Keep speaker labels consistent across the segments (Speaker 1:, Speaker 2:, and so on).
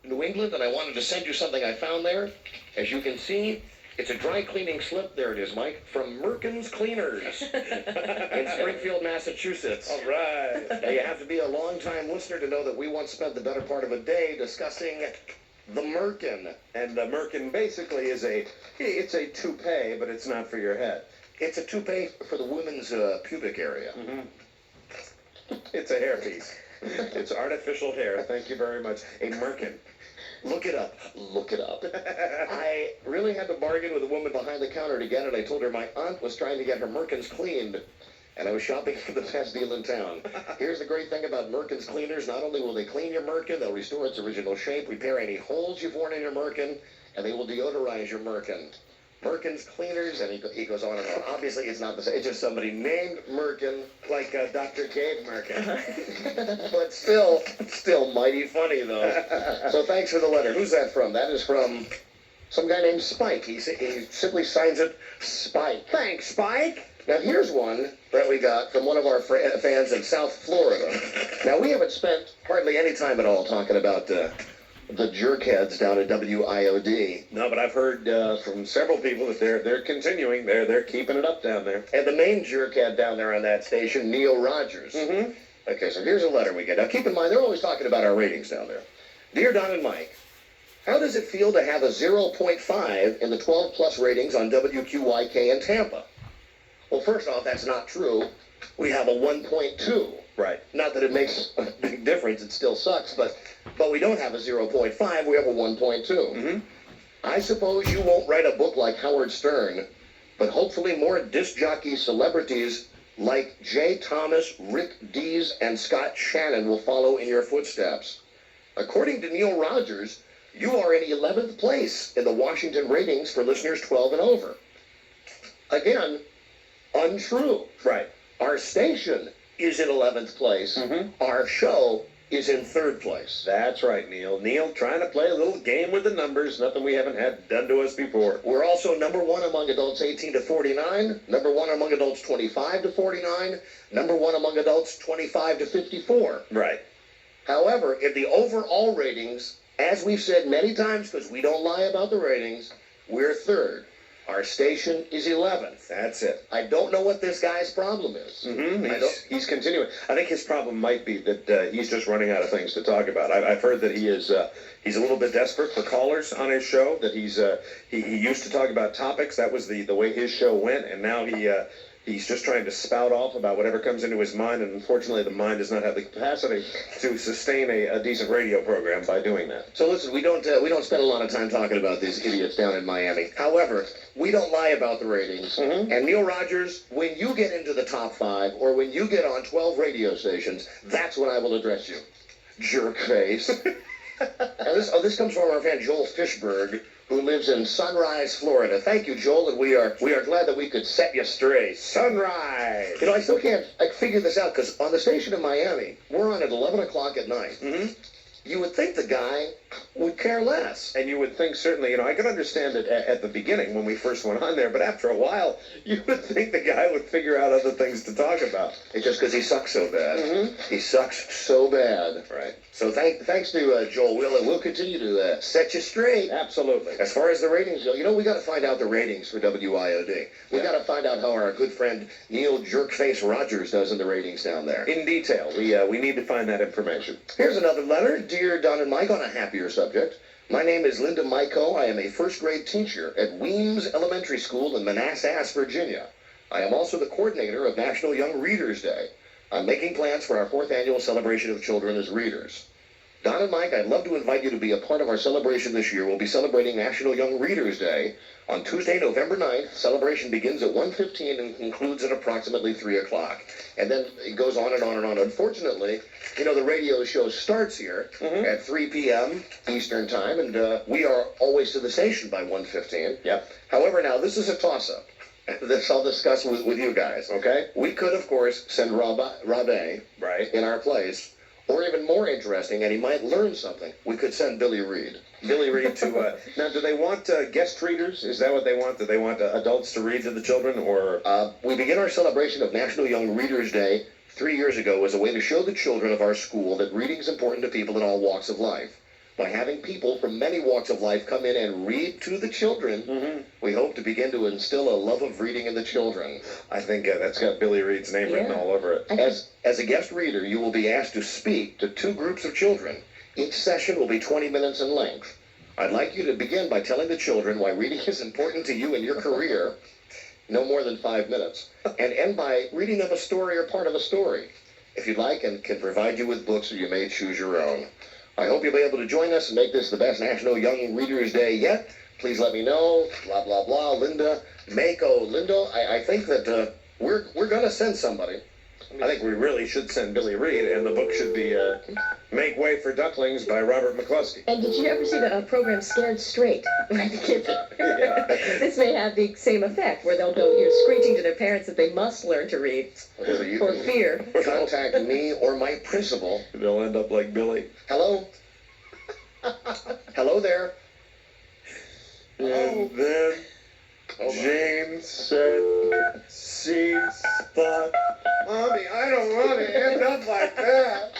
Speaker 1: New England, and I wanted to send you something I found there. As you can see, it's a dry cleaning slip. There it is, Mike, from Merkin's Cleaners in Springfield, Massachusetts.
Speaker 2: All right.
Speaker 1: Now, you have to be a long-time listener to know that we once spent the better part of a day discussing the Merkin.
Speaker 2: And the Merkin basically is it's a toupee, but it's not for your head.
Speaker 1: It's a toupee for the women's pubic area.
Speaker 2: Mm-hmm. It's a hairpiece. It's artificial hair. Thank you very much. A Merkin.
Speaker 1: Look it up. Look it up. I really had to bargain with a woman behind the counter to get it. I told her my aunt was trying to get her Merkins cleaned, and I was shopping for the best deal in town. Here's the great thing about Merkins Cleaners. Not only will they clean your Merkin, they'll restore its original shape, repair any holes you've worn in your Merkin, and they will deodorize your Merkin. Merkin's Cleaners, and he goes on and on. Obviously, it's not the same. It's just somebody named Merkin,
Speaker 2: Like Dr. Gabe Merkin.
Speaker 1: but still mighty funny, though. So thanks for the letter. Who's that from? That is from some guy named Spike. He simply signs it Spike.
Speaker 2: Thanks, Spike.
Speaker 1: Now, here's one that we got from one of our fans in South Florida. Now, we haven't spent hardly any time at all talking about the jerkheads down at WIOD.
Speaker 2: No, but I've heard from several people that they're continuing. They're keeping it up down there.
Speaker 1: And the main jerkhead down there on that station, Neil Rogers.
Speaker 2: Mm-hmm.
Speaker 1: Okay, so here's a letter we get. Now, keep in mind, they're always talking about our ratings down there. Dear Don and Mike, how does it feel to have a 0.5 in the 12-plus ratings on WQYK in Tampa? Well, first off, that's not true. We have a 1.2.
Speaker 2: Right.
Speaker 1: Not that it makes a big difference. It still sucks, but we don't have a 0.5. We have a 1.2.
Speaker 2: Mm-hmm.
Speaker 1: I suppose you won't write a book like Howard Stern, but hopefully more disc jockey celebrities like Jay Thomas, Rick Dees, and Scott Shannon will follow in your footsteps. According to Neil Rogers, you are in 11th place in the Washington ratings for listeners 12 and over. Again, untrue.
Speaker 2: Right.
Speaker 1: Our station is in 11th place.
Speaker 2: Mm-hmm.
Speaker 1: Our show is in 3rd place.
Speaker 2: That's right, Neil. Neil trying to play a little game with the numbers, nothing we haven't had done to us before.
Speaker 1: We're also number 1 among adults 18 to 49, number 1 among adults 25 to 49, number 1 among adults 25 to 54.
Speaker 2: Right.
Speaker 1: However, in the overall ratings, as we've said many times, because we don't lie about the ratings, we're 3rd. Our station is 11th.
Speaker 2: That's it.
Speaker 1: I don't know what this guy's problem is.
Speaker 2: Mm-hmm. He's continuing. I think his problem might be that he's just running out of things to talk about. I've heard that he's a little bit desperate for callers on his show, that he used to talk about topics. That was the way his show went, and now he's just trying to spout off about whatever comes into his mind, and unfortunately the mind does not have the capacity to sustain a decent radio program by doing that.
Speaker 1: So listen, we don't spend a lot of time talking about these idiots down in Miami. However, we don't lie about the ratings.
Speaker 2: Mm-hmm.
Speaker 1: And Neil Rogers, when you get into the top 5, or when you get on 12 radio stations, that's when I will address you. Jerk face. And this comes from our fan Joel Fishberg, who lives in Sunrise, Florida. Thank you, Joel, and we are glad that we could set you straight.
Speaker 2: Sunrise!
Speaker 1: You know, I still can't figure this out, because on the station in Miami, we're on at 11 o'clock at night.
Speaker 2: Mm-hmm.
Speaker 1: You would think the guy would care less.
Speaker 2: And you would think, certainly, I could understand it at the beginning when we first went on there, but after a while, you would think the guy would figure out other things to talk about.
Speaker 1: It's just because he sucks so bad.
Speaker 2: Mm-hmm.
Speaker 1: He sucks so bad.
Speaker 2: Right.
Speaker 1: So thanks to Joel. We'll continue to set you straight.
Speaker 2: Absolutely.
Speaker 1: As far as the ratings go, we got to find out the ratings for WIOD. We got to find out how our good friend Neil Jerkface Rogers does in the ratings down there.
Speaker 2: In detail. We need to find that information.
Speaker 1: Here's another letter. Dear Don and Mike, on a happier subject. My name is Linda Myko. I am a first-grade teacher at Weems Elementary School in Manassas, Virginia. I am also the coordinator of National Young Readers Day. I'm making plans for our 4th annual celebration of children as readers. Don and Mike, I'd love to invite you to be a part of our celebration this year. We'll be celebrating National Young Readers Day on Tuesday, November 9th. Celebration begins at 1:15 and concludes at approximately 3 o'clock. And then it goes on and on and on. Unfortunately, the radio show starts here at 3 p.m. Eastern Time, and we are always to the station by 1:15.
Speaker 2: Yep.
Speaker 1: However, now, this is a toss-up. This I'll discuss with you guys, okay? We could, of course, send Rabe
Speaker 2: Right.
Speaker 1: in our place. Or even more interesting, and he might learn something, we could send Billy Reed.
Speaker 2: Billy Reed to... now, do they want guest readers? Is that what they want? Do they want adults to read to the children, or...
Speaker 1: We begin our celebration of National Young Readers Day 3 years ago as a way to show the children of our school that reading is important to people in all walks of life. By having people from many walks of life come in and read to the children, we hope to begin to instill a love of reading in the children.
Speaker 2: I think that's got Billy Reed's name written all over it.
Speaker 1: As a guest reader, you will be asked to speak to 2 groups of children. Each session will be 20 minutes in length. I'd like you to begin by telling the children why reading is important to you in your career, no more than 5 minutes, and end by reading them a story or part of a story. If you'd like, and can provide you with books, or you may choose your own. I hope you'll be able to join us and make this the best National Young Readers Day yet. Please let me know. Blah, blah, blah. Linda, Mako. Linda, I think that we're going to send somebody.
Speaker 2: I think we really should send Billy Reed, and the book should be Make Way for Ducklings by Robert McCluskey.
Speaker 3: And did you ever see the program Scared Straight? Where the kids, this may have the same effect, where they'll go screeching to their parents that they must learn to read for fear.
Speaker 1: Contact me or my principal.
Speaker 2: They'll end up like Billy.
Speaker 1: Hello? Hello there.
Speaker 2: And then Jane said she thought, Mommy, I don't want to end up like that.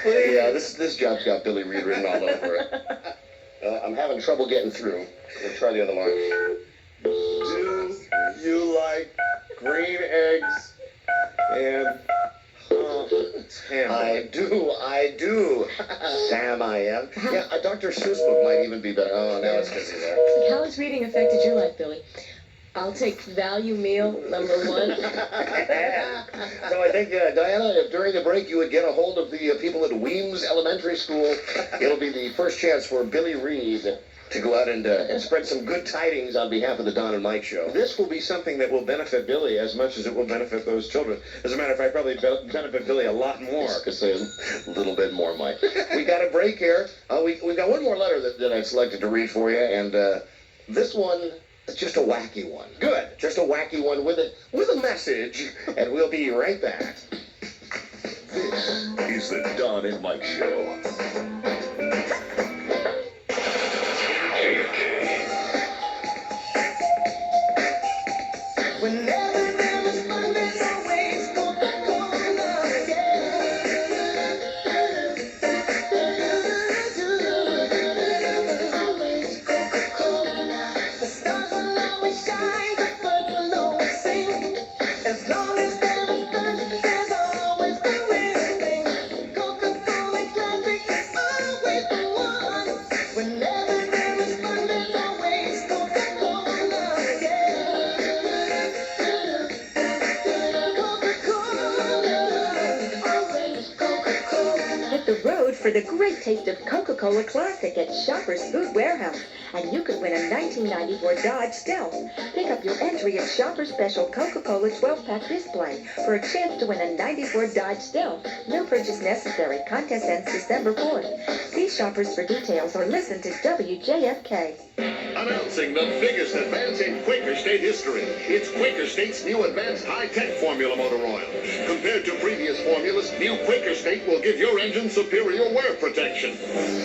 Speaker 1: Yeah, this job's got Billy Reed written all over it. I'm having trouble getting through. Let's try the other line.
Speaker 2: Do you like green eggs and ham?
Speaker 1: I do. Sam, I am. Yeah, a Dr. Seuss book might even be better. Oh, now it's busy there.
Speaker 3: How has reading affected your life, Billy? I'll take value meal number 1.
Speaker 1: So I think, Diana, if during the break you would get a hold of the people at Weems Elementary School, it'll be the first chance for Billy Reed to go out and spread some good tidings on behalf of the Don and Mike Show.
Speaker 2: This will be something that will benefit Billy as much as it will benefit those children. As a matter of fact, probably benefit Billy a lot more.
Speaker 1: I could say a little bit more, Mike. We got a break here. We got one more letter that I selected to read for you, and this one is just a wacky one. Good. Just a wacky one with a message, and we'll be right back. This is the Don and Mike Show.
Speaker 4: Whenever there is fun, there's always Coca-Cola, yeah. Always Coca-Cola. The stars will always shine, the birds will always sing. As long as there is fun, there's always the real thing. Coca-Cola Classic is always the one. Whenever there is fun, there's always Coca-Cola, yeah.
Speaker 3: Hit the road for the great taste of Coca-Cola Classic at Shoppers Food Warehouse. And you could win a 1994 Dodge Stealth. Pick up your entry at Shoppers Special Coca-Cola 12-pack display for a chance to win a 94 Dodge Stealth. No purchase necessary. Contest ends December 4th. See Shoppers for details or listen to WJFK.
Speaker 5: Announcing the biggest advance in Quaker State history. It's Quaker State's new advanced high-tech formula motor oil. Compared to previous formulas, new Quaker State will give your engine superior wear protection,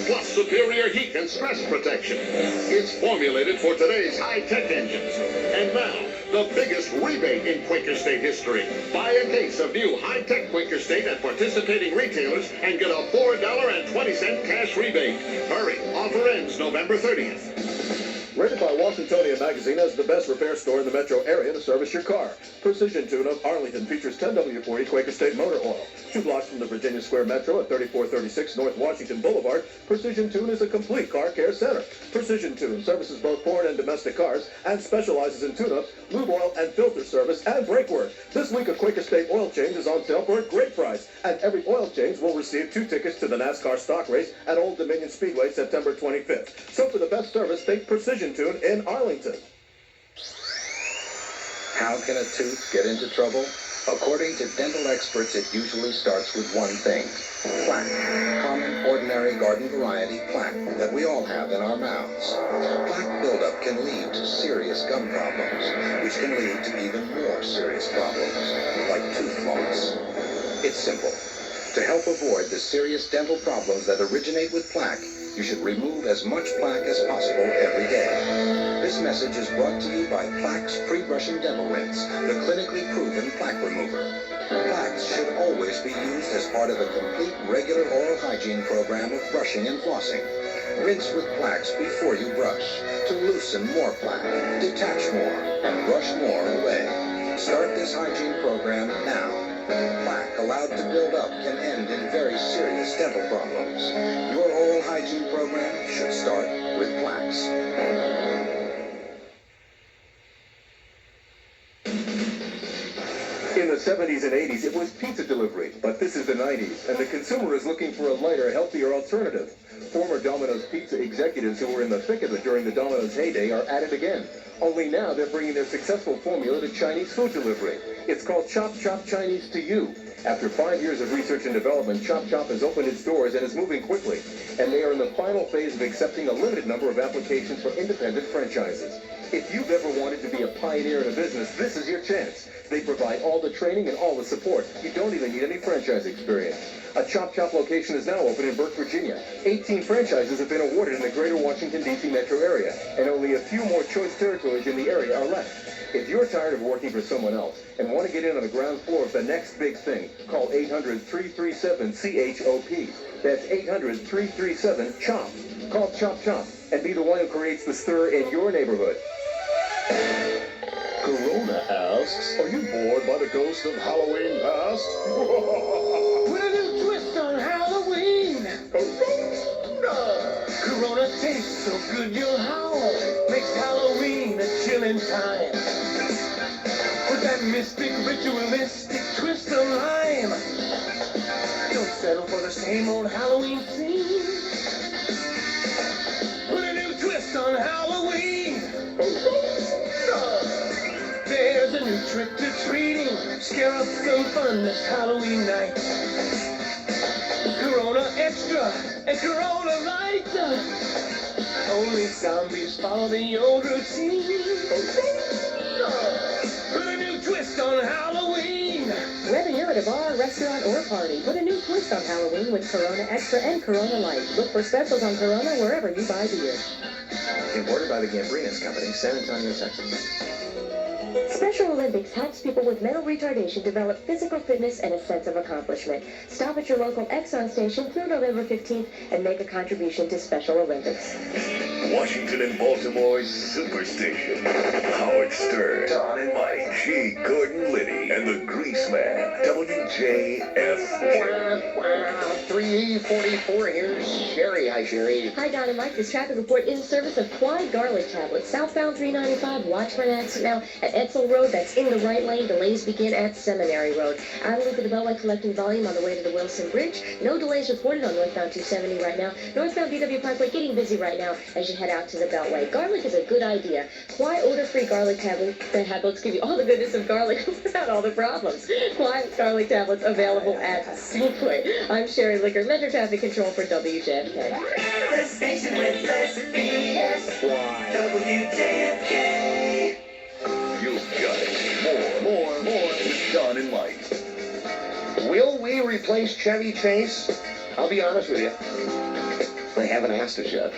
Speaker 5: plus superior heat and stress protection. It's formulated for today's high-tech engines. And now, the biggest rebate in Quaker State history. Buy a case of new high-tech Quaker State at participating retailers and get a $4.20 cash rebate. Hurry, offer ends November 30th.
Speaker 6: Rated by Washingtonian Magazine as the best repair store in the metro area to service your car. Precision Tune of Arlington features 10W40 Quaker State motor oil. 2 blocks from the Virginia Square Metro at 3436 North Washington Boulevard, Precision Tune is a complete car care center. Precision Tune services both foreign and domestic cars and specializes in tune-ups, lube oil and filter service, and brake work. This week, a Quaker State oil change is on sale for a great price, and every oil change will receive 2 tickets to the NASCAR stock race at Old Dominion Speedway September 25th. So for the best service, think Precision Tune in Arlington.
Speaker 7: How can a tooth get into trouble? According to dental experts, it usually starts with one thing: plaque. Common, ordinary garden variety plaque that we all have in our mouths. Plaque buildup can lead to serious gum problems, which can lead to even more serious problems, like tooth loss. It's simple. To help avoid the serious dental problems that originate with plaque, You should remove as much plaque as possible every day. This message is brought to you by Plaque's Pre-Brushing Dental Rinse, the clinically proven plaque remover. Plaques should always be used as part of a complete regular oral hygiene program of brushing and flossing. Rinse with plaques before you brush to loosen more plaque, detach more, and brush more away. Start this hygiene program now. Plaque allowed to build up can end in very serious dental problems. Your oral hygiene program should start with plaques.
Speaker 6: In the 70s and 80s, it was pizza delivery, but this is the 90s, and the consumer is looking for a lighter, healthier alternative. Former Domino's pizza executives who were in the thick of it during the Domino's heyday are at it again. Only now they're bringing their successful formula to Chinese food delivery. It's called Chop Chop Chinese to You. After 5 years of research and development, Chop Chop has opened its doors and is moving quickly. And they are in the final phase of accepting a limited number of applications for independent franchises. If you've ever wanted to be a pioneer in a business, this is your chance. They provide all the training and all the support. You don't even need any franchise experience. A Chop Chop location is now open in Burke, Virginia. 18 franchises have been awarded in the greater Washington, D.C. metro area, and only a few more choice territories in the area are left. If you're tired of working for someone else and want to get in on the ground floor of the next big thing, call 800-337-CHOP. That's 800-337-CHOP. Call Chop Chop and be the one who creates the stir in your neighborhood.
Speaker 5: Corona asks, are you bored by the ghost of Halloween past?
Speaker 4: With a new twist on Halloween. Corona tastes so good you'll howl. Makes Halloween a chilling time. With that mystic, ritualistic twist of lime. Don't settle for the same old Halloween theme. Put a new twist on Halloween. There's a new trick to treating. Scare up some fun this Halloween night. Corona Extra and Corona Light. Only zombies follow the old routine. Put a new twist on Halloween.
Speaker 3: Whether you're at a bar, restaurant, or party, put a new twist on Halloween with Corona Extra and Corona Light. Look for specials on Corona wherever you buy beer.
Speaker 2: Imported by the Gambrinus Company, San Antonio, Texas.
Speaker 3: Special Olympics helps people with mental retardation develop physical fitness and a sense of accomplishment. Stop at your local Exxon station through November 15th and make a contribution to Special Olympics.
Speaker 5: Washington and Baltimore's superstation. Howard Stern, Don and Mike, G. Gordon Liddy, and the Grease Man, WJFK.
Speaker 1: 344, here's Sherry. Hi, Sherry.
Speaker 3: Hi, Don and Mike. This traffic report is in service of Quad Garlic Tablets. Southbound 395, watch for an accident now at Edsel Road. That's in the right lane. Delays begin at Seminary Road. I'm Luther the Beltway collecting volume on the way to the Wilson Bridge. No delays reported on northbound 270 right now. Northbound BW Parkway getting busy right now as you head out to the Beltway. Garlic is a good idea. Quiet odor-free garlic tablets give you all the goodness of garlic without all the problems. Quiet garlic tablets available at Safeway. I'm Sherry Licker, Metro Traffic Control for WJFK.
Speaker 4: The station with less BS. WJFK.
Speaker 5: You've got it. More with Don and Mike.
Speaker 1: Will we replace Chevy Chase? I'll be honest with you. They haven't asked us yet.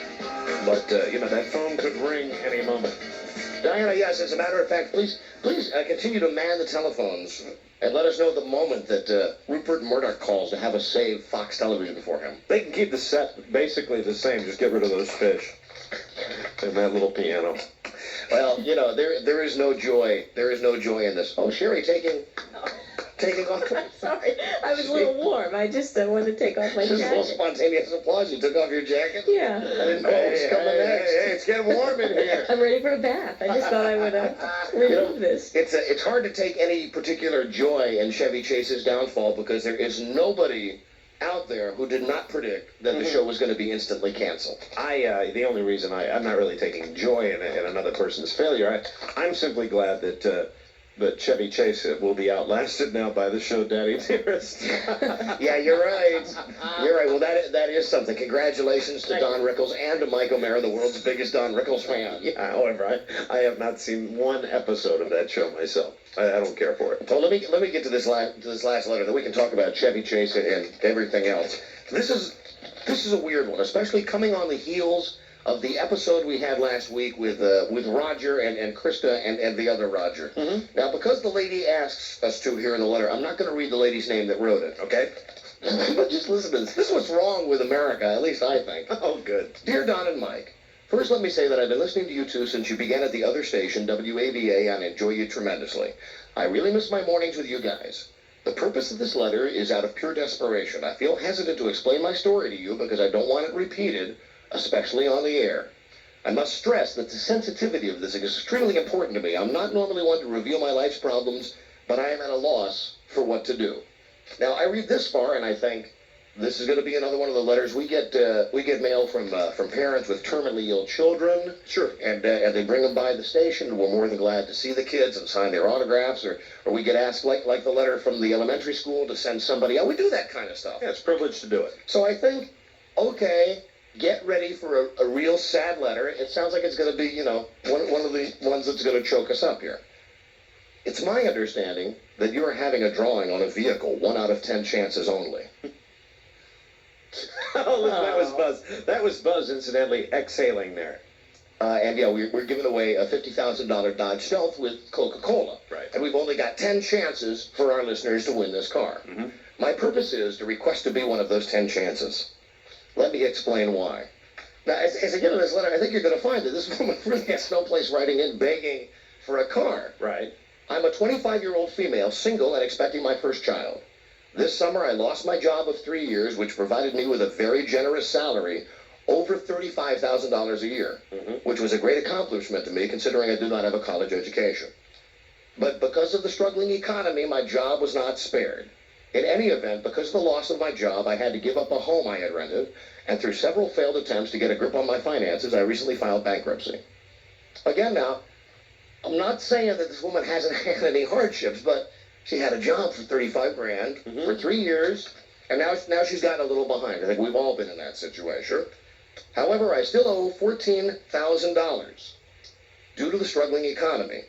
Speaker 2: But, that phone could ring any moment.
Speaker 1: Diana, yes, as a matter of fact, please continue to man the telephones and let us know the moment that Rupert Murdoch calls to have us save Fox Television for him.
Speaker 2: They can keep the set basically the same. Just get rid of those fish. And that little piano.
Speaker 1: Well, there is no joy. There is no joy in this. Oh, Sherry taking off.
Speaker 3: I'm sorry. I was a little warm. I just wanted to take off my
Speaker 1: Just a little
Speaker 3: jacket.
Speaker 1: spontaneous applause. You took off your jacket?
Speaker 3: Yeah.
Speaker 1: I didn't know what was coming next.
Speaker 2: Hey, it's getting warm in here.
Speaker 3: I'm ready for a bath. I just thought I would remove this.
Speaker 1: It's hard to take any particular joy in Chevy Chase's downfall because there is nobody out there who did not predict that the show was going to be instantly canceled.
Speaker 2: The only reason I'm not really taking joy in another person's failure, I'm simply glad that Chevy Chase will be outlasted now by the show Daddy Dearest.
Speaker 1: Yeah, you're right. You're right. Well, that is something. Congratulations to Don Rickles and to Mike O'Mara, the world's biggest Don Rickles fan.
Speaker 2: Yeah, however, I have not seen one episode of that show myself. I don't care for it.
Speaker 1: Well, let me get to this last letter, then we can talk about Chevy Chase and everything else. This is This is a weird one, especially coming on the heels of the episode we had last week with Roger and Krista and the other Roger. Now, because the lady asks us to here in the letter, I'm not going to read the lady's name that wrote it, okay? But just listen to this. This is what's wrong with America, at least I think.
Speaker 2: Oh, good.
Speaker 1: Dear Don and Mike, first let me say that I've been listening to you two since you began at the other station, WAVA, and I enjoy you tremendously. I really miss my mornings with you guys. The purpose of this letter is out of pure desperation. I feel hesitant to explain my story to you because I don't want it repeated, especially on the air. I must stress that the sensitivity of this is extremely important to me. I'm not normally one to reveal my life's problems, but I am at a loss for what to do. Now, I read this far, and I think this is going to be another one of the letters we get mail from parents with terminally ill children.
Speaker 2: Sure.
Speaker 1: And they bring them by the station. We're more than glad to see the kids and sign their autographs, or we get asked, like the letter from the elementary school, to send somebody out. We do that kind of stuff.
Speaker 2: Yeah, it's a privilege to do it.
Speaker 1: So I think, okay, get ready for a real sad letter. It sounds like it's going to be, one of the ones that's going to choke us up here. It's my understanding that you are having a drawing on a vehicle, 1 out of 10 chances only.
Speaker 2: Oh, listen, that was Buzz. That was Buzz, incidentally, exhaling there.
Speaker 1: And yeah, we're giving away a $50,000 Dodge Stealth with Coca-Cola.
Speaker 2: Right.
Speaker 1: And we've only got 10 chances for our listeners to win this car. My purpose is to request to be one of those 10 chances. Let me explain why. Now, as I get to this letter, I think you're going to find that this woman really has no place writing in begging for a car.
Speaker 2: Right.
Speaker 1: I'm a 25-year-old female, single, and expecting my first child. This summer, I lost my job of 3 years, which provided me with a very generous salary, over $35,000 a year, which was a great accomplishment to me, considering I do not have a college education. But because of the struggling economy, my job was not spared. In any event, because of the loss of my job, I had to give up a home I had rented, and through several failed attempts to get a grip on my finances, I recently filed bankruptcy. Again now, I'm not saying that this woman hasn't had any hardships, but she had a job for $35,000 for 3 years, and now she's gotten a little behind. I think we've all been in that situation. However, I still owe $14,000 due to the struggling economy.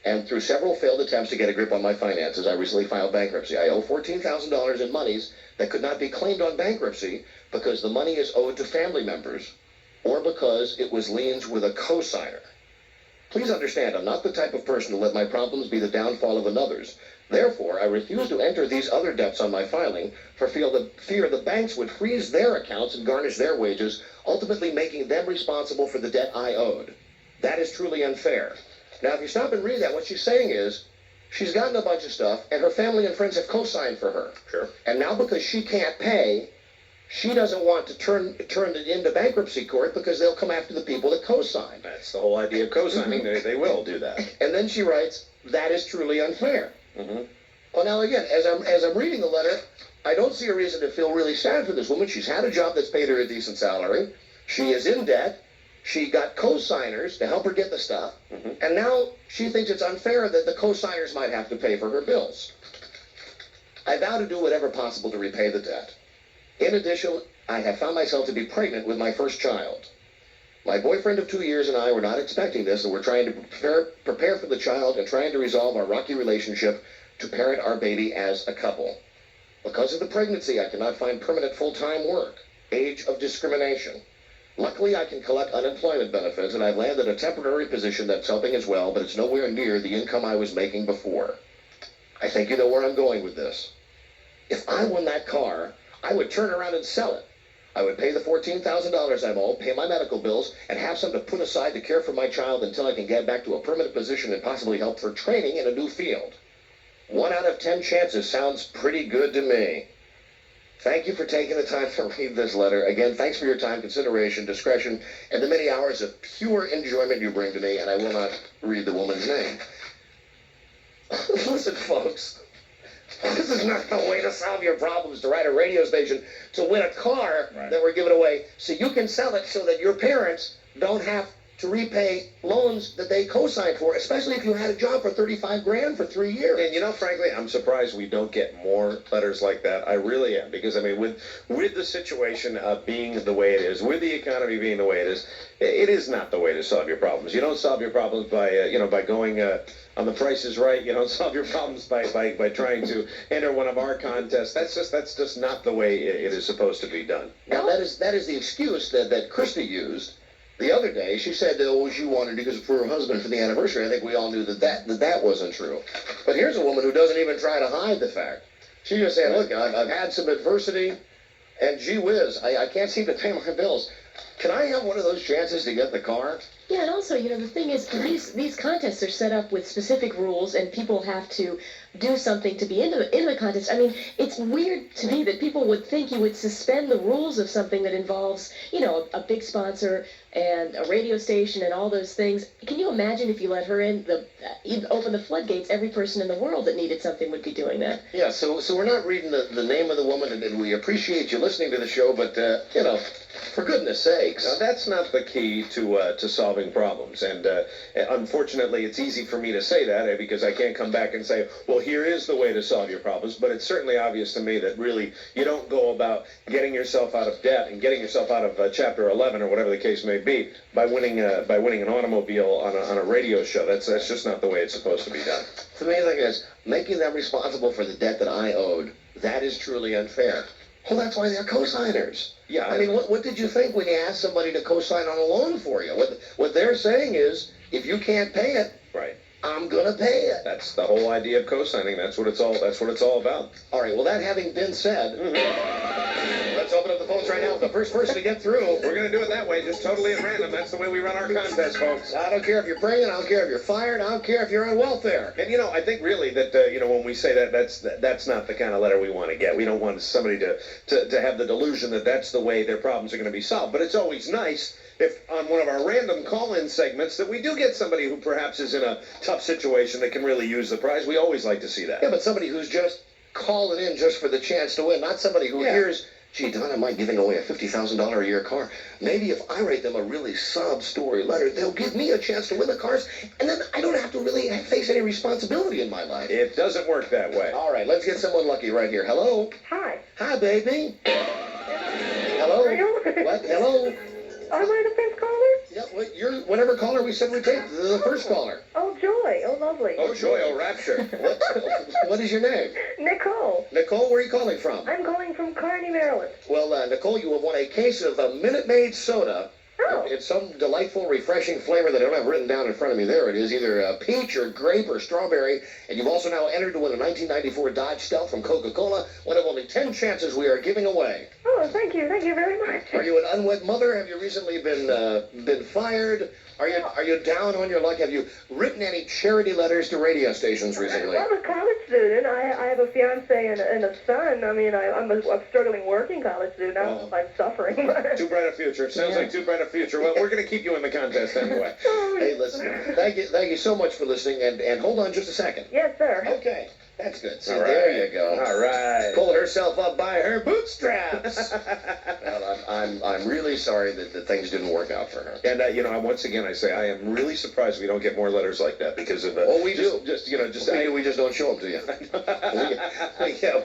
Speaker 1: And through several failed attempts to get a grip on my finances, I recently filed bankruptcy. I owe $14,000 in monies that could not be claimed on bankruptcy because the money is owed to family members or because it was liens with a co-signer. Please understand, I'm not the type of person to let my problems be the downfall of another's. Therefore, I refuse to enter these other debts on my filing for fear the banks would freeze their accounts and garnish their wages, ultimately making them responsible for the debt I owed. That is truly unfair. Now, if you stop and read that, what she's saying is she's gotten a bunch of stuff, and her family and friends have co-signed for her.
Speaker 2: Sure.
Speaker 1: And now because she can't pay, she doesn't want to turn it into bankruptcy court because they'll come after the people that co-signed.
Speaker 2: That's the whole idea of co-signing. They will do that.
Speaker 1: And then she writes, that is truly unfair. Well, now again, as I'm reading the letter, I don't see a reason to feel really sad for this woman. She's had a job that's paid her a decent salary. She is in debt. She got co-signers to help her get the stuff. And now she thinks it's unfair that the co-signers might have to pay for her bills. I vow to do whatever possible to repay the debt. In addition, I have found myself to be pregnant with my first child. My boyfriend of 2 years and I were not expecting this, and we're trying to prepare for the child and trying to resolve our rocky relationship to parent our baby as a couple. Because of the pregnancy, I cannot find permanent full-time work. Age of discrimination. Luckily, I can collect unemployment benefits, and I've landed a temporary position that's helping as well, but it's nowhere near the income I was making before. I think you know where I'm going with this. If I won that car, I would turn around and sell it. I would pay the $14,000 I'm owed, pay my medical bills, and have some to put aside to care for my child until I can get back to a permanent position and possibly help for training in a new field. 1 out of 10 chances sounds pretty good to me. Thank you for taking the time to read this letter. Again, thanks for your time, consideration, discretion, and the many hours of pure enjoyment you bring to me, and I will not read the woman's name. Listen, folks. This is not the way to solve your problems, to write a radio station, to win a car that we're giving away so you can sell it so that your parents don't have to repay loans that they co-signed for, especially if you had a job for $35,000 for 3 years.
Speaker 2: And, you know, frankly, I'm surprised we don't get more letters like that. I really am. Because, I mean, with the situation being the way it is, with the economy being the way it is not the way to solve your problems. You don't solve your problems by, by going on The Price is Right. You don't solve your problems by trying to enter one of our contests. That's just not the way it is supposed to be done.
Speaker 1: Now, that is the excuse that Christy used the other day. She said that, she wanted because for her husband for the anniversary. I think we all knew that wasn't true. But here's a woman who doesn't even try to hide the fact. She just said, look, I've had some adversity, and gee whiz, I can't seem to pay my bills. Can I have one of those chances to get the car?
Speaker 8: Yeah, and also, the thing is, these contests are set up with specific rules, and people have to do something to be in the contest. I mean, it's weird to me that people would think you would suspend the rules of something that involves, a big sponsor and a radio station and all those things. Can you imagine if you let her in, you'd open the floodgates, every person in the world that needed something would be doing that.
Speaker 1: Yeah, so we're not reading the name of the woman, and we appreciate you listening to the show, but, for goodness sakes.
Speaker 2: Now, that's not the key to solving problems. And unfortunately, it's easy for me to say that because I can't come back and say, well, here is the way to solve your problems. But it's certainly obvious to me that really you don't go about getting yourself out of debt and getting yourself out of Chapter 11 or whatever the case may be by winning an automobile on a radio show. That's just not the way it's supposed to be done.
Speaker 1: The main thing is making them responsible for the debt that I owed. That is truly unfair. Well, that's why they're co-signers.
Speaker 2: Yeah.
Speaker 1: I mean, what did you think when you asked somebody to co-sign on a loan for you? What they're saying is, if you can't pay it,
Speaker 2: right,
Speaker 1: I'm gonna pay it.
Speaker 2: That's the whole idea of co-signing. That's what it's all about.
Speaker 1: All right. Well, that having been said, let's open up the phones right now. The first person to get through.
Speaker 2: We're gonna do it that way, just totally at random. That's the way we run our contest, folks.
Speaker 1: I don't care if you're pregnant. I don't care if you're fired. I don't care if you're on welfare.
Speaker 2: And I think really that when we say that's not the kind of letter we want to get. We don't want somebody to have the delusion that that's the way their problems are going to be solved. But it's always nice if on one of our random call-in segments that we do get somebody who perhaps is in a tough situation that can really use the prize. We always like to see that.
Speaker 1: Yeah, but somebody who's just calling in just for the chance to win, not somebody who hears, gee, Don, am I giving away a $50,000 a year car? Maybe if I write them a really sob-story letter, they'll give me a chance to win the cars, and then I don't have to really face any responsibility in my life.
Speaker 2: It doesn't work that way.
Speaker 1: All right, let's get someone lucky right here. Hello?
Speaker 3: Hi.
Speaker 1: Hi, baby. Hello? What? Hello?
Speaker 3: Am I the first caller?
Speaker 1: Yeah, well, you're whatever caller we said we'd take, the first caller.
Speaker 3: Oh, Joy. Oh, lovely.
Speaker 2: Oh, joy, oh, rapture.
Speaker 1: What is your name?
Speaker 3: Nicole.
Speaker 1: Nicole, where are you calling from?
Speaker 3: I'm calling from Kearney, Maryland.
Speaker 1: Well, Nicole, you have won a case of Minute Maid soda.
Speaker 3: Oh.
Speaker 1: It's some delightful, refreshing flavor that I don't have written down in front of me. There it is, either peach or grape or strawberry. And you've also now entered to win a 1994 Dodge Stealth from Coca-Cola, one of only 10 chances we are giving away.
Speaker 3: Oh, thank you very much.
Speaker 1: Are you an unwed mother? Have you recently been fired? Are you down on your luck? Have you written any charity letters to radio stations recently?
Speaker 3: I'm a college student. I have a fiance and a son. I mean, I'm a struggling working college student. I don't know if I'm suffering.
Speaker 2: Too bright a future. Sounds like too bright a future. Well, we're going to keep you in the contest anyway.
Speaker 1: Hey, listen, thank you so much for listening, and hold on just a second.
Speaker 3: Yes, sir.
Speaker 1: Okay, that's good. See,
Speaker 2: All right.
Speaker 1: there you go.
Speaker 2: All right.
Speaker 1: Pulled herself up by her bootstraps. Well, I'm really sorry that things didn't work out for her.
Speaker 2: And once again I say I am really surprised we don't get more letters like that because of
Speaker 1: we do. We just don't show them to you.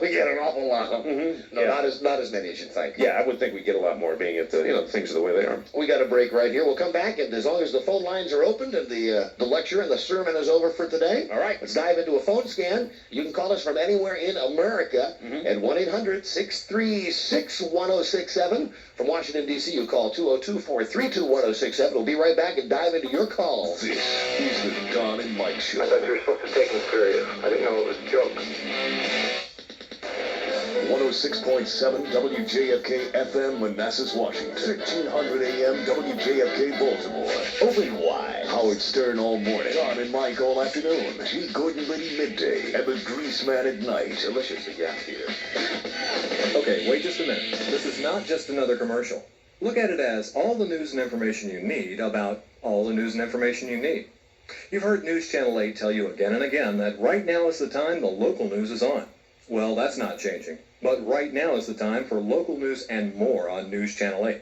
Speaker 1: we get an awful lot of them.
Speaker 2: Mm-hmm.
Speaker 1: No, not as many as you think.
Speaker 2: Yeah, I would think we get a lot more being it things are the way they are.
Speaker 1: We got a break right here. We'll come back, and as long as the phone lines are opened and the lecture and the sermon is over for today, all right, let's dive into a phone scan. You can call us from anywhere in America at 1-800-636-1067. From Washington, D.C., you call 202-432-1067. We'll be right back and dive into your calls.
Speaker 5: This is the Don and Mike Show.
Speaker 6: I thought you were supposed to take me serious. I didn't know it was a joke.
Speaker 5: 106.7 WJFK FM, Manassas, Washington. 1300 AM WJFK, Baltimore. Open wide. Howard Stern all morning. Don and Mike all afternoon. G. Gordon Liddy midday. And the Grease Man at night.
Speaker 1: Delicious again here.
Speaker 9: Okay, wait just a minute. This is not just another commercial. Look at it as all the news and information you need about all the news and information you need. You've heard News Channel 8 tell you again and again that right now is the time the local news is on. Well, that's not changing. But right now is the time for local news and more on News Channel 8.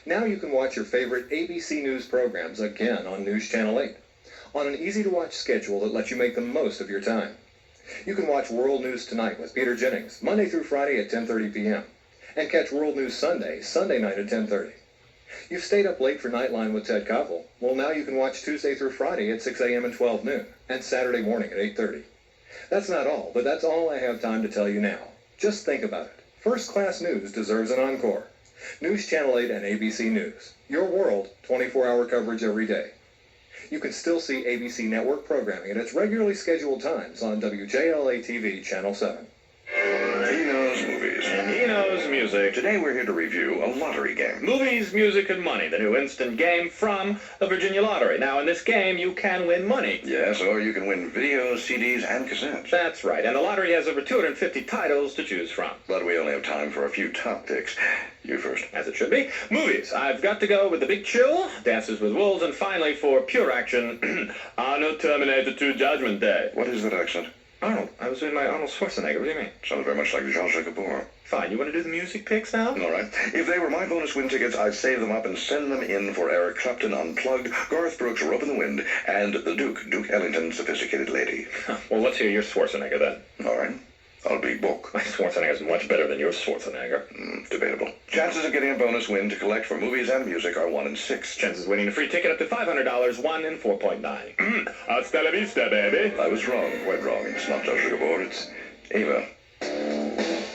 Speaker 9: Now you can watch your favorite ABC News programs again on News Channel 8, on an easy-to-watch schedule that lets you make the most of your time. You can watch World News Tonight with Peter Jennings, Monday through Friday at 10:30 p.m., and catch World News Sunday, Sunday night at 10:30. You've stayed up late for Nightline with Ted Koppel. Well, now you can watch Tuesday through Friday at 6 a.m. and 12 noon, and Saturday morning at 8:30. That's not all, but that's all I have time to tell you now. Just think about it. First-class news deserves an encore. News Channel 8 and ABC News. Your world, 24-hour coverage every day. You can still see ABC Network programming at its regularly scheduled times on WJLA-TV Channel 7.
Speaker 5: He knows movies.
Speaker 10: And he knows music.
Speaker 5: Today we're here to review a lottery game.
Speaker 10: Movies, music, and money, the new instant game from the Virginia Lottery. Now, in this game, you can win money.
Speaker 5: Yes, or you can win videos, CDs, and cassettes.
Speaker 10: That's right, and the lottery has over 250 titles to choose from.
Speaker 5: But we only have time for a few top picks. You first.
Speaker 10: As it should be. Movies. I've got to go with The Big Chill, Dances with Wolves, and finally, for pure action, Arnold Terminator 2 Judgment Day.
Speaker 5: What is that accent?
Speaker 10: Arnold. I was doing my Arnold Schwarzenegger. What do you mean?
Speaker 5: Sounds very much like Jean-Jacques Bourne.
Speaker 10: Fine. You want to do the music picks now?
Speaker 5: All right. If they were my bonus win tickets, I'd save them up and send them in for Eric Clapton Unplugged, Garth Brooks Rope in the Wind, and the Duke Ellington Sophisticated Lady.
Speaker 10: Well, let's hear your Schwarzenegger then.
Speaker 5: All right. I'll be book.
Speaker 10: My Schwarzenegger's much better than your Schwarzenegger.
Speaker 5: Debatable. Chances of getting a bonus win to collect for movies and music are 1 in 6.
Speaker 10: Chances of winning a free ticket up to $500, 1 in 4.9. Hasta la vista, baby.
Speaker 5: I was wrong. Quite wrong. It's not Jean-Jacques Bourne. It's Ava.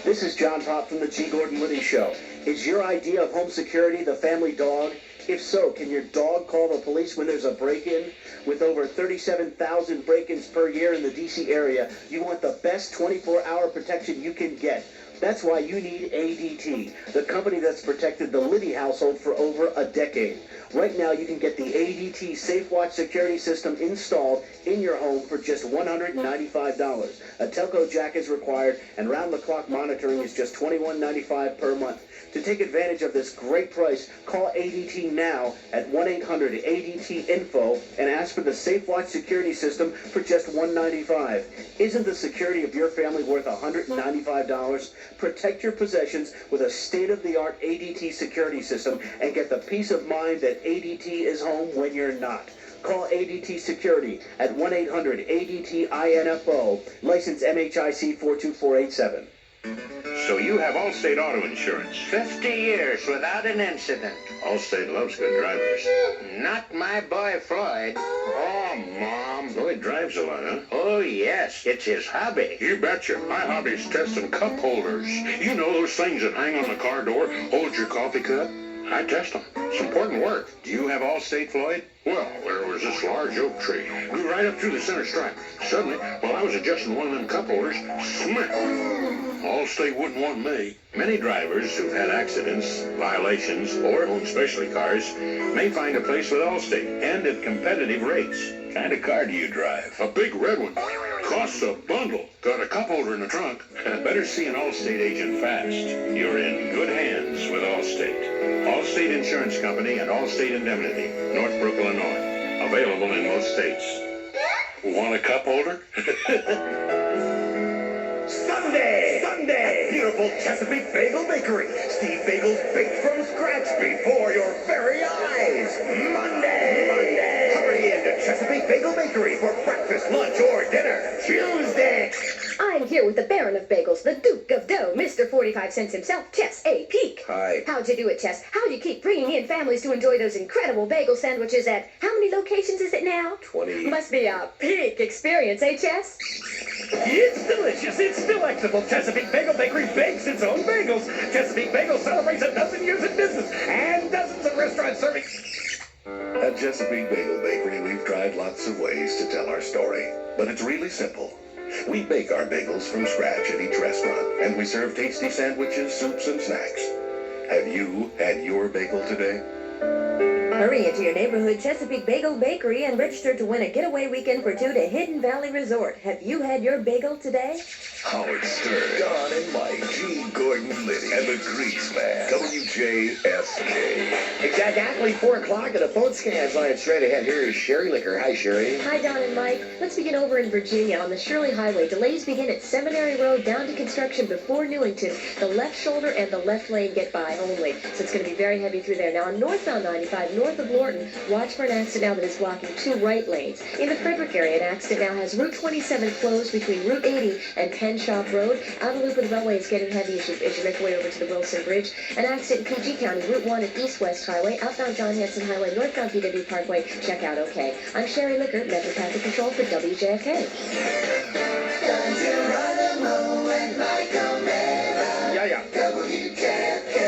Speaker 11: This is John Pop from the G. Gordon Liddy Show. Is your idea of home security the family dog? If so, can your dog call the police when there's a break-in? With over 37,000 break-ins per year in the D.C. area, you want the best 24-hour protection you can get. That's why you need ADT, the company that's protected the Liddy household for over a decade. Right now, you can get the ADT SafeWatch security system installed in your home for just $195. A telco jack is required, and round-the-clock monitoring is just $21.95 per month. To take advantage of this great price, call ADT now at 1-800-ADT-INFO and ask for the SafeWatch security system for just $195. Isn't the security of your family worth $195? Protect your possessions with a state-of-the-art ADT security system and get the peace of mind that ADT is home when you're not. Call ADT Security at 1-800-ADT-INFO, license MHIC 42487.
Speaker 5: So you have Allstate Auto Insurance.
Speaker 12: 50 years without an incident.
Speaker 5: Allstate loves good drivers.
Speaker 12: Not my boy Floyd.
Speaker 5: Oh, Mom. Floyd drives a lot, huh?
Speaker 12: Oh, yes. It's his hobby.
Speaker 5: You betcha. My hobby's testing cup holders. You know those things that hang on the car door, hold your coffee cup? I test them. It's important work. Do you have Allstate, Floyd? Well, there was this large oak tree. Grew right up through the center stripe. Suddenly, while I was adjusting one of them cup holders, smack! Allstate wouldn't want me. Many drivers who've had accidents, violations, or own specialty cars may find a place with Allstate and at competitive rates. Kind of car do you drive? A big red one. Costs a bundle. Got a cup holder in the trunk. Better see an Allstate agent fast. You're in good hands with Allstate. Allstate Insurance Company and Allstate Indemnity, Northbrook, Illinois. Available in most states. Want a cup holder? Sunday! Beautiful Chesapeake Bagel Bakery. Steve Bagels baked from scratch before your very eyes. Monday! Hurry into Chesapeake Bagel Bakery for breakfast, lunch, or dinner. Tuesday!
Speaker 3: I'm here with the Baron of Bagels, the Duke of Dough, Mr. 45 Cents himself, Chess A. Peak.
Speaker 5: Hi.
Speaker 3: How'd you do it, Chess? How'd you keep bringing in families to enjoy those incredible bagel sandwiches at, how many locations is it now?
Speaker 5: 20.
Speaker 3: Must be a peak experience, eh, Chess?
Speaker 10: It's delicious. It's delectable. Chesapeake Bagel Bakery bakes its own bagels. Chesapeake Bagel celebrates a dozen years in business and dozens of restaurants serving.
Speaker 5: At Chesapeake Bagel Bakery, we've tried lots of ways to tell our story, but it's really simple. We bake our bagels from scratch at each restaurant, and we serve tasty sandwiches, soups, and snacks. Have you had your bagel today?
Speaker 3: Hurry into your neighborhood Chesapeake Bagel Bakery and register to win a getaway weekend for two to Hidden Valley Resort. Have you had your bagel today?
Speaker 5: Howard Stern, Don and Mike, G. Gordon Liddy, and the Grease Man, WJFK.
Speaker 1: Exactly 4 o'clock and a phone scans line straight ahead. Here is Sherry Licker. Hi, Sherry.
Speaker 8: Hi, Don and Mike. Let's begin over in Virginia on the Shirley Highway. Delays begin at Seminary Road down to construction before Newington. The left shoulder and the left lane get by only, so it's going to be very heavy through there. Now on northbound 95, north of Lorton, watch for an accident now that is blocking 2 right lanes. In the Frederick area, an accident now has Route 27 closed between Route 80 and Penn Shop Road. Outer loop of the Beltway is getting heavy as you make your way over to the Wilson Bridge. An accident in PG County, Route 1 and East-West Highway, outbound John Hanson Highway, northbound PW Parkway. Check out okay. I'm Sherry Licker, Metro Traffic Control for WJFK.
Speaker 5: Yeah. WJFK.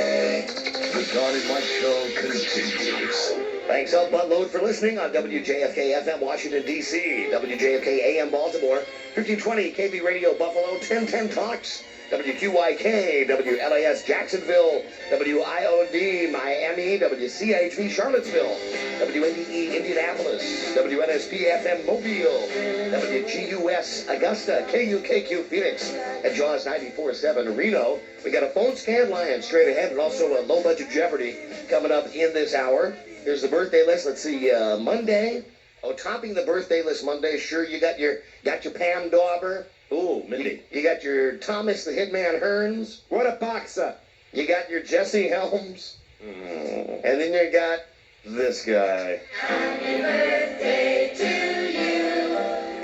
Speaker 5: The Don and Mike Show continues.
Speaker 1: Thanks, Elk Buttload, for listening on WJFK FM Washington, D.C., WJFK AM Baltimore, 1520 KB Radio Buffalo, 1010 Talks, WQYK, WLAS Jacksonville, WIOD Miami, WCHV Charlottesville, WNDE Indianapolis, WNSP FM Mobile, WGUS Augusta, KUKQ Phoenix, and Jaws 94.7 Reno. We got a phone scan line straight ahead and also a low-budget Jeopardy coming up in this hour. Here's the birthday list. Let's see, Monday. Oh, topping the birthday list Monday. Sure, you got your Pam Dauber.
Speaker 2: Ooh, Mindy.
Speaker 1: You got your Thomas the Hitman Hearns.
Speaker 2: What a boxer.
Speaker 1: You got your Jesse Helms. And then you got this guy.
Speaker 4: Happy birthday to you.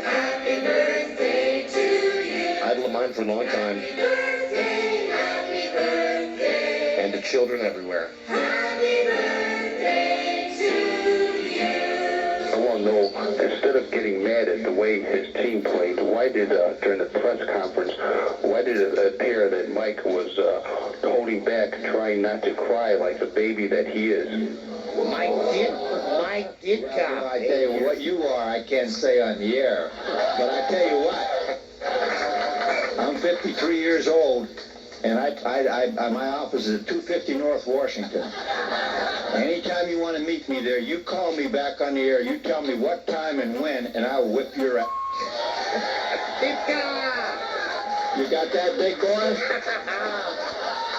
Speaker 4: Happy birthday to you.
Speaker 1: Idol of mine for a long time.
Speaker 4: Happy birthday.
Speaker 1: And to children everywhere.
Speaker 4: Happy birthday to you.
Speaker 13: I want to know, instead of getting mad at the way his team played, why did, during the press conference, why did it appear that Mike was holding back, trying not to cry like the baby that he is?
Speaker 1: Mike did cop.
Speaker 14: I tell you what you are, I can't say on the air. But I tell you what, I'm 53 years old, and my office is at 250 North Washington. Anytime you want to meet me there, you call me back on the air. You tell me what time and when, and I'll whip your ass. You got that, big boy?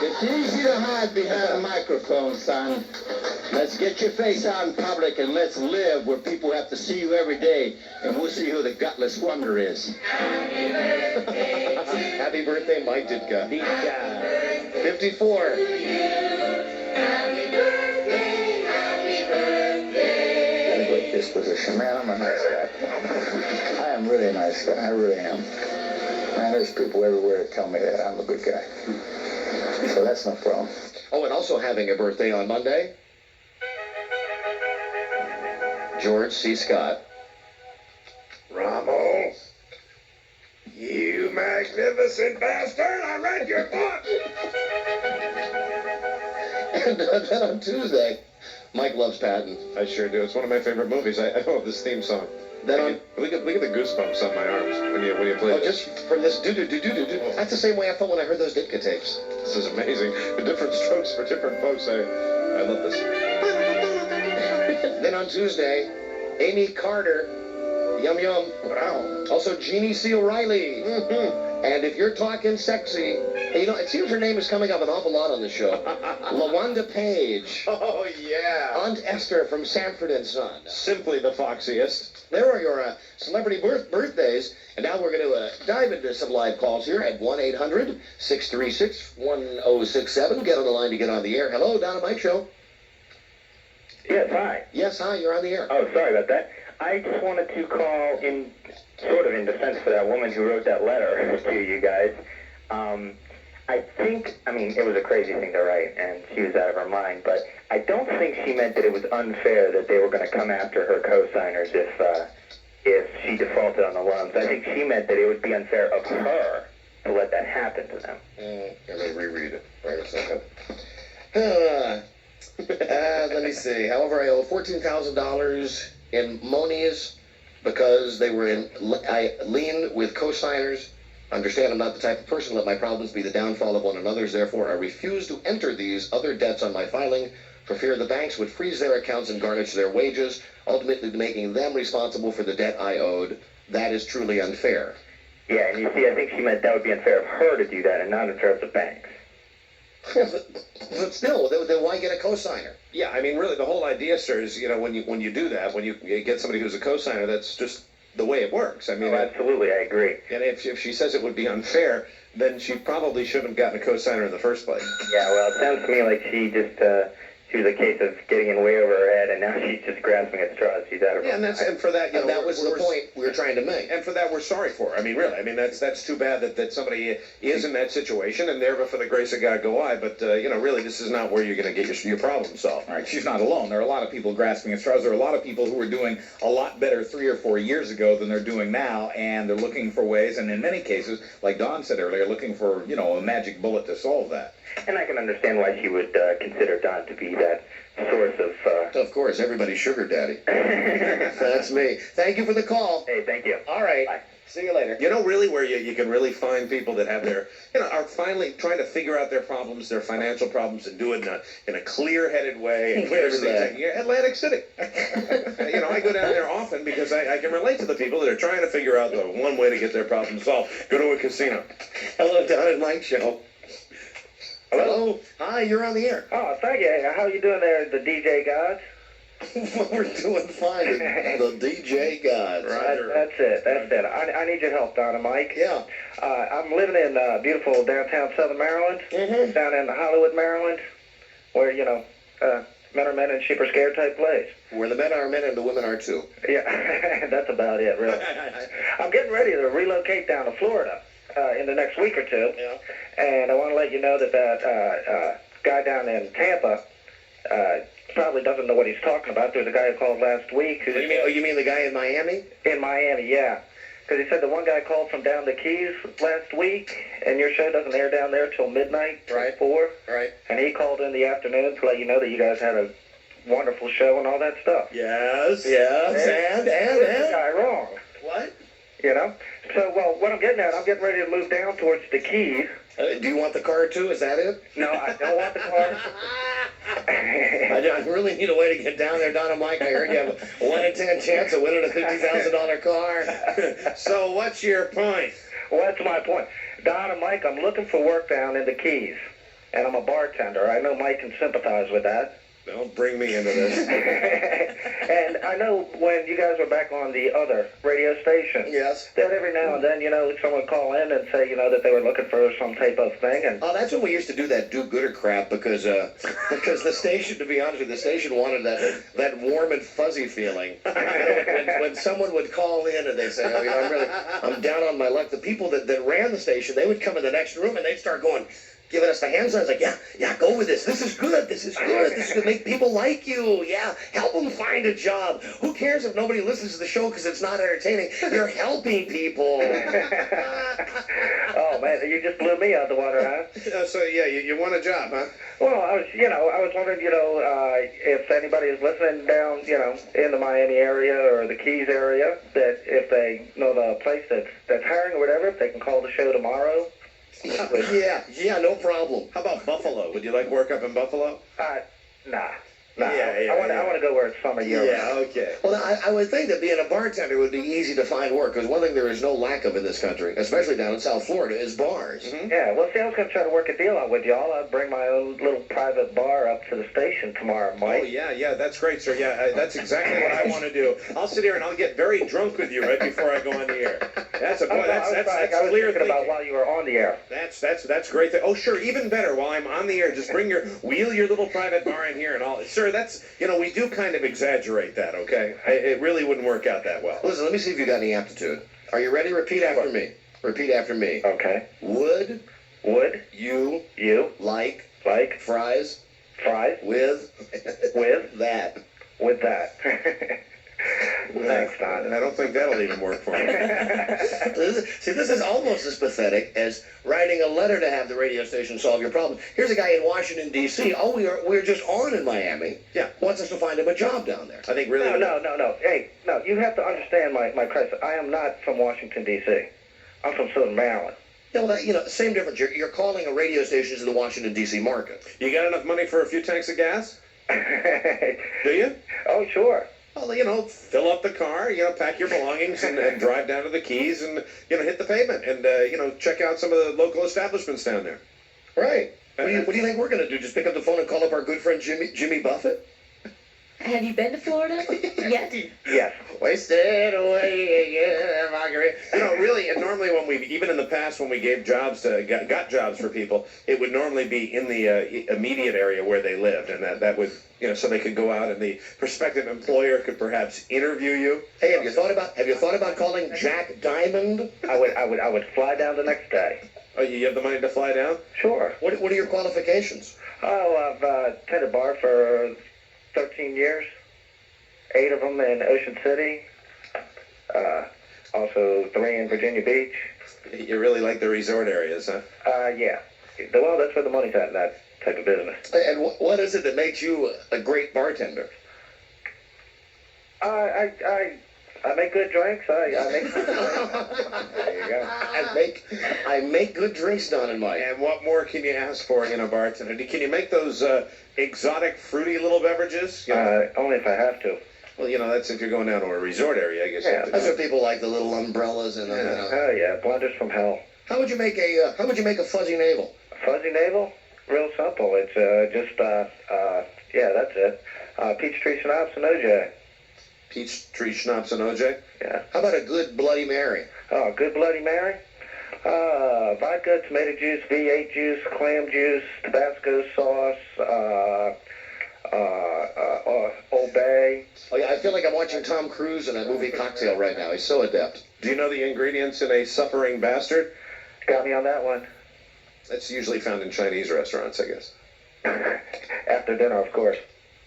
Speaker 14: It's easy to hide behind a microphone, son. Let's get your face out in public and let's live where people have to see you every day, and we'll see who the gutless wonder is.
Speaker 1: Happy birthday, Mike Ditka. 54.
Speaker 14: Great disposition, man. I'm a nice guy. I am really a nice guy. I really am. Man, there's people everywhere that tell me that I'm a good guy. So that's no problem.
Speaker 1: Oh, and also having a birthday on Monday, George C. Scott.
Speaker 5: Ramo, you magnificent bastard! I read your book!
Speaker 1: And then on Tuesday, Mike loves Patton.
Speaker 2: I sure do. It's one of my favorite movies. I love this theme song.
Speaker 1: Then on,
Speaker 2: look at the goosebumps on my arms when you play
Speaker 1: oh, just from this do-do-do-do-do-do. That's the same way I felt when I heard those Ditka tapes.
Speaker 2: This is amazing. Different strokes for different folks. I love this.
Speaker 1: Then on Tuesday, Amy Carter, Yum Yum. Wow. Also Jeannie C. O'Reilly. And if you're talking sexy, you know, it seems her name is coming up an awful lot on the show. LaWanda Page.
Speaker 2: Oh, yeah.
Speaker 1: Aunt Esther from Sanford and Son.
Speaker 2: Simply the foxiest.
Speaker 1: There are your celebrity birthdays. And now we're going to dive into some live calls here at 1-800-636-1067. Get on the line to get on the air. Hello, Don and Mike Show.
Speaker 15: Yes, hi.
Speaker 1: Yes, hi, you're on the air.
Speaker 15: Oh, sorry about that. I just wanted to call in sort of in defense for that woman who wrote that letter to you guys. I mean, it was a crazy thing to write, and she was out of her mind, but I don't think she meant that it was unfair that they were going to come after her co-signers if she defaulted on the loans. I think she meant that it would be unfair of her to let that happen to them.
Speaker 1: Let me reread it. Wait a second. Let me see. However, I owe $14,000 in monies because I leaned with co-signers. Understand I'm not the type of person to let my problems be the downfall of one another's. Therefore, I refuse to enter these other debts on my filing for fear the banks would freeze their accounts and garnish their wages, ultimately making them responsible for the debt I owed. That is truly unfair.
Speaker 15: Yeah, and you see, I think she meant that would be unfair of her to do that and not unfair of the banks.
Speaker 1: But still, then why get a cosigner?
Speaker 2: Yeah, I mean, really, the whole idea, sir, is, when you do that, when you get somebody who's a cosigner, that's just the way it works. I mean,
Speaker 15: absolutely, I agree.
Speaker 2: And if she says it would be unfair, then she probably shouldn't have gotten a cosigner in the first place.
Speaker 15: Yeah, well, it sounds to me like she just, she was a case of getting in way over her head, and now she's just grasping at straws. She's out of her mind.
Speaker 2: And for that,
Speaker 1: that was the point we were trying to make.
Speaker 2: And for that, we're sorry for her. I mean, really, that's too bad that somebody is in that situation, and there, but for the grace of God go I. But, really, this is not where you're going to get your problem solved.
Speaker 16: All right, she's not alone. There are a lot of people grasping at straws. There are a lot of people who were doing a lot better 3 or 4 years ago than they're doing now, and they're looking for ways, and in many cases, like Don said earlier, looking for, a magic bullet to solve that.
Speaker 15: And I can understand why she would consider Don to be that source of...
Speaker 1: Of course, everybody's sugar daddy. That's me. Thank you for the call.
Speaker 15: Hey, thank you.
Speaker 1: All right.
Speaker 15: Bye.
Speaker 1: See you later.
Speaker 2: Really where you can really find people that have their, are finally trying to figure out their problems, their financial problems, and do it in a clear-headed way. And
Speaker 1: Where's that?
Speaker 2: Atlantic City. I go down there often because I can relate to the people that are trying to figure out the one way to get their problems solved. Go to a casino.
Speaker 1: Hello, Don and Mike Show. Hello. Hi, you're on the air.
Speaker 15: Oh, thank you. How you doing there, the DJ gods?
Speaker 1: We're doing fine. The DJ gods.
Speaker 15: That's it. I need your help, Don and Mike.
Speaker 1: Yeah.
Speaker 15: I'm living in beautiful downtown Southern Maryland, down in Hollywood, Maryland, where, men are men and sheep are scared type place.
Speaker 1: Where the men are men and the women are too.
Speaker 15: Yeah, that's about it, really. I'm getting ready to relocate down to Florida in the next week or two.
Speaker 1: Yeah.
Speaker 15: And I want to let you know that guy down in Tampa probably doesn't know what he's talking about. There's a guy who called last week.
Speaker 1: You mean the guy in Miami?
Speaker 15: In Miami, yeah. Because he said the one guy called from down the Keys last week, and your show doesn't air down there till midnight,
Speaker 1: right?
Speaker 15: 4.
Speaker 1: Right.
Speaker 15: And he called in the afternoon to let you know that you guys had a wonderful show and all that stuff.
Speaker 1: Yes. And
Speaker 15: the guy wrong.
Speaker 1: What?
Speaker 15: So, well, what I'm getting at, I'm getting ready to move down towards the Keys.
Speaker 1: Do you want the car too? Is that it?
Speaker 15: No, I don't want the car.
Speaker 1: I really need a way to get down there, Don and Mike. I heard you have a 1 in 10 chance of winning a $50,000 car.
Speaker 2: So what's your point?
Speaker 15: Well, that's my point. Don and Mike, I'm looking for work down in the Keys, and I'm a bartender. I know Mike can sympathize with that.
Speaker 2: Don't bring me into this.
Speaker 15: And I know when you guys were back on the other radio station,
Speaker 1: yes,
Speaker 15: that every now and then, someone would call in and say, that they were looking for some type of thing. And
Speaker 1: that's when we used to do that do-gooder crap because the station, to be honest with you, the station wanted that warm and fuzzy feeling. When someone would call in and they say, I'm down on my luck, the people that ran the station, they would come in the next room and they'd start giving us the hand signs like, yeah, go with this. This is good. This is going to make people like you. Yeah, help them find a job. Who cares if nobody listens to the show because it's not entertaining? You're helping people.
Speaker 15: Oh, man, you just blew me out the water, huh?
Speaker 2: So, you want a job, huh?
Speaker 15: Well, I was wondering, if anybody is listening down, in the Miami area or the Keys area, that if they know the place that's hiring or whatever, if they can call the show tomorrow.
Speaker 1: Yeah, no problem.
Speaker 2: How about Buffalo? Would you like work up in Buffalo?
Speaker 15: Nah.
Speaker 2: I
Speaker 15: want to go where it's summer year.
Speaker 2: Yeah, okay.
Speaker 1: Well, I would think that being a bartender would be easy to find work, because one thing there is no lack of in this country, especially down in South Florida, is bars.
Speaker 15: Mm-hmm. Yeah, well, see, I was going to try to work a deal out with y'all. I'd bring my own little private bar up to the station tomorrow, Mike.
Speaker 2: Oh, yeah, that's great, sir. Yeah, that's exactly what I want to do. I'll sit here and I'll get very drunk with you right before I go on the air. That's clear
Speaker 15: thinking
Speaker 2: thinking.
Speaker 15: About while you were on the air.
Speaker 2: That's great. Oh, sure, even better. While I'm on the air, just wheel your little private bar in here and all. Sir, that's, we do kind of exaggerate that, okay? It really wouldn't work out that well.
Speaker 1: Listen, let me see if you got any aptitude. Are you ready? Repeat after me. Repeat after me.
Speaker 15: Okay.
Speaker 1: Would
Speaker 15: you
Speaker 1: like
Speaker 15: fries
Speaker 1: with that?
Speaker 15: With that. Thanks, Don.
Speaker 2: I don't think that'll even work for me.
Speaker 1: This is almost as pathetic as writing a letter to have the radio station solve your problem. Here's a guy in Washington, D.C. We're just on in Miami.
Speaker 2: Yeah.
Speaker 1: Wants us to find him a job down there.
Speaker 2: I think really...
Speaker 15: No. Hey, no, you have to understand my crisis. I am not from Washington, D.C. I'm from Southern Maryland.
Speaker 1: Yeah, well, same difference. You're calling a radio station to the Washington, D.C. market.
Speaker 2: You got enough money for a few tanks of gas? Do you?
Speaker 15: Oh, sure.
Speaker 2: Well, fill up the car, pack your belongings and drive down to the Keys and, hit the pavement and, check out some of the local establishments down there.
Speaker 1: Right. What do you think we're going to do? Just pick up the phone and call up our good friend Jimmy Buffett?
Speaker 8: Have you been to Florida yet?
Speaker 15: Yes.
Speaker 1: Wasted away, yeah, Margaret.
Speaker 2: Really, and normally even in the past when we gave jobs got jobs for people, it would normally be in the immediate area where they lived, and that would, so they could go out and the prospective employer could perhaps interview you.
Speaker 1: Hey, have you thought about calling Jack Diamond?
Speaker 15: I would fly down the next day.
Speaker 2: Oh, you have the money to fly down?
Speaker 15: Sure.
Speaker 1: What are your qualifications?
Speaker 15: Oh, I've tended bar for 13 years, 8 of them in Ocean City, also 3 in Virginia Beach.
Speaker 2: You really like the resort areas, huh?
Speaker 15: Yeah. Well, that's where the money's at in that type of business.
Speaker 1: And what is it that makes you a great bartender?
Speaker 15: I make good drinks. I make good drinks. There you go.
Speaker 1: I make good drinks, Don and Mike.
Speaker 2: And what more can you ask for in a bartender? Can you make those exotic, fruity little beverages?
Speaker 15: Only if I have to.
Speaker 2: Well, that's if you're going down to a resort area, I guess.
Speaker 15: Yeah,
Speaker 1: that's what people like, the little umbrellas and
Speaker 15: Oh yeah, blenders from hell.
Speaker 1: How would you make a fuzzy navel?
Speaker 15: A fuzzy navel? Real simple. It's that's it. Peachtree schnapps and OJ.
Speaker 2: Peachtree schnapps and OJ?
Speaker 15: Yeah.
Speaker 1: How about a good Bloody Mary?
Speaker 15: Oh, good Bloody Mary? Vodka, tomato juice, V8 juice, clam juice, Tabasco sauce, Old Bay.
Speaker 1: Oh yeah, I feel like I'm watching Tom Cruise in a movie Cocktail right now. He's so adept.
Speaker 2: Do you know the ingredients in a suffering bastard?
Speaker 15: Got me on that one.
Speaker 2: That's usually found in Chinese restaurants, I guess.
Speaker 15: After dinner, of course.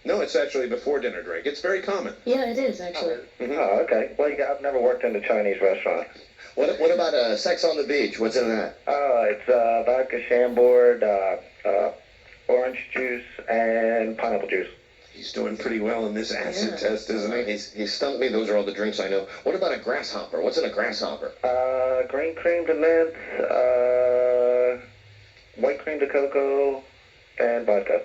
Speaker 2: No, it's actually before dinner drink. It's very common.
Speaker 8: Yeah, it is, actually.
Speaker 15: Oh, okay. Well, I've never worked in a Chinese restaurant.
Speaker 1: What about Sex on the Beach? What's in that?
Speaker 15: It's vodka, Chambord, orange juice, and pineapple juice.
Speaker 2: He's doing pretty well in this acid test, isn't he?
Speaker 1: He stumped me. Those are all the drinks I know. What about a grasshopper? What's in a grasshopper?
Speaker 15: Green cream de mint, white cream de cocoa, and vodka.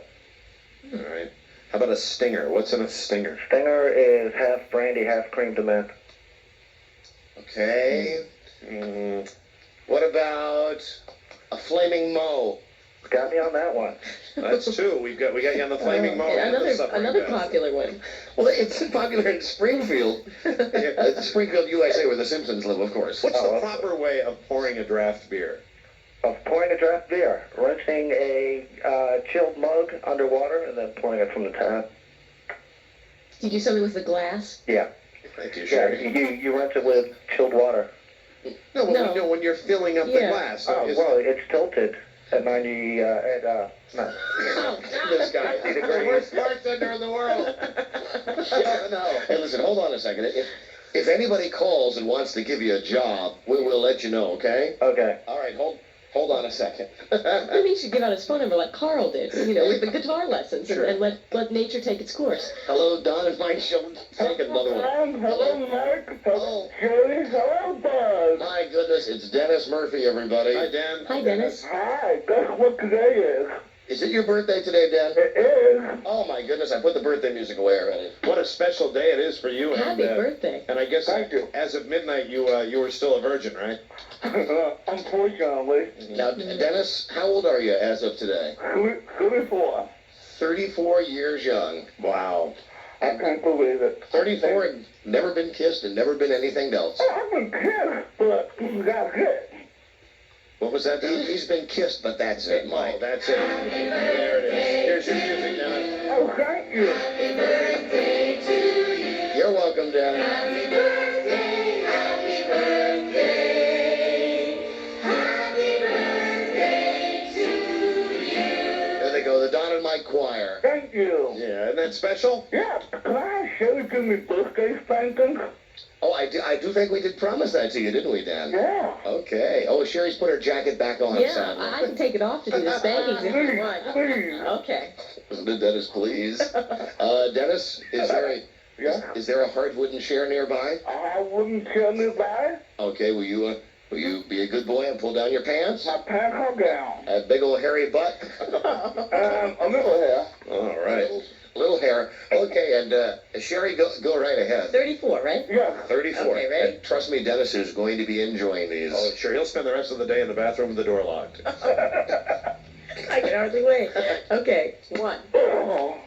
Speaker 2: All right. How about a stinger? What's in a stinger?
Speaker 15: Stinger is half brandy, half cream de mint.
Speaker 1: Okay. What about a flaming Moe?
Speaker 15: Got me on that one.
Speaker 2: That's 2. We got you on the flaming Moe.
Speaker 8: Another popular one.
Speaker 1: Well, it's popular in Springfield. Springfield, USA, where the Simpsons live, of course.
Speaker 2: What's the proper way of pouring a draft beer?
Speaker 15: Of pouring a draft beer, rinsing a chilled mug underwater and then pouring it from the tap.
Speaker 8: Do you do something with the glass?
Speaker 15: Yeah.
Speaker 2: Thank you, Sherry.
Speaker 15: Yeah, you rinse it with chilled water.
Speaker 2: No, when you're filling up the glass.
Speaker 15: Well, it's tilted at 90, no.
Speaker 1: This guy is the worst bartender in the world. No. Hey, listen, hold on a second. If anybody calls and wants to give you a job, we'll let you know, okay?
Speaker 15: Okay.
Speaker 1: All right, hold on a second.
Speaker 8: Maybe he should give out his phone number like Carl did, with the guitar lessons, and let nature take its course.
Speaker 1: Hello, Don and Mike. Take another one.
Speaker 4: Hello, Mike. Hello, Jerry. Hello, Buzz.
Speaker 1: My goodness, it's Dennis Murphy, everybody.
Speaker 2: Hi, Dan.
Speaker 8: Hi, Dennis.
Speaker 4: Hi. Guess what today is?
Speaker 1: Is it your birthday today, Dan?
Speaker 4: It is.
Speaker 1: Oh, my goodness, I put the birthday music away already.
Speaker 2: What a special day it is for you.
Speaker 8: Happy birthday.
Speaker 2: And I guess
Speaker 4: Thank you.
Speaker 2: as of midnight, you were still a virgin, right?
Speaker 4: Unfortunately.
Speaker 1: Now, Dennis, how old are you as of today?
Speaker 4: 34.
Speaker 1: 34 years young. Wow.
Speaker 4: I can't believe it.
Speaker 1: 34 and never been kissed and never been anything else.
Speaker 4: I've been kissed, but that's it.
Speaker 1: What was that? He's been kissed, but that's it, Mike.
Speaker 2: Oh, that's it. There it is. Here's your music, Dennis.
Speaker 4: Oh, thank you.
Speaker 1: Happy birthday to you. You're welcome, Dennis.
Speaker 4: Happy birthday, happy birthday. Happy birthday to you.
Speaker 1: There they go, the Don and Mike Choir.
Speaker 4: Thank you.
Speaker 2: Yeah, isn't that special?
Speaker 4: Yeah, can I show you me birthday spankings?
Speaker 1: Oh, I do think we did promise that to you, didn't we, Dan?
Speaker 4: Yeah.
Speaker 1: Okay. Oh, Sherry's put her jacket back on.
Speaker 8: Yeah, I can take it off to do the spankings if you want.
Speaker 4: Please.
Speaker 8: Okay.
Speaker 1: Dennis, please. Dennis, is there a hard wooden chair nearby?
Speaker 4: I wouldn't tell nearby.
Speaker 1: Okay, will you be a good boy and pull down your pants?
Speaker 4: My pants are down.
Speaker 1: That big old hairy butt?
Speaker 4: A little hair.
Speaker 2: All right.
Speaker 1: Little hair. Okay, and Sherry, go right ahead.
Speaker 8: 34, right?
Speaker 15: Yeah.
Speaker 1: 34.
Speaker 8: Okay, ready?
Speaker 1: And trust me, Dennis is going to be enjoying these.
Speaker 2: Oh, sure. He'll spend the rest of the day in the bathroom with the door locked.
Speaker 8: I can hardly wait. Okay, 1.
Speaker 15: Oh.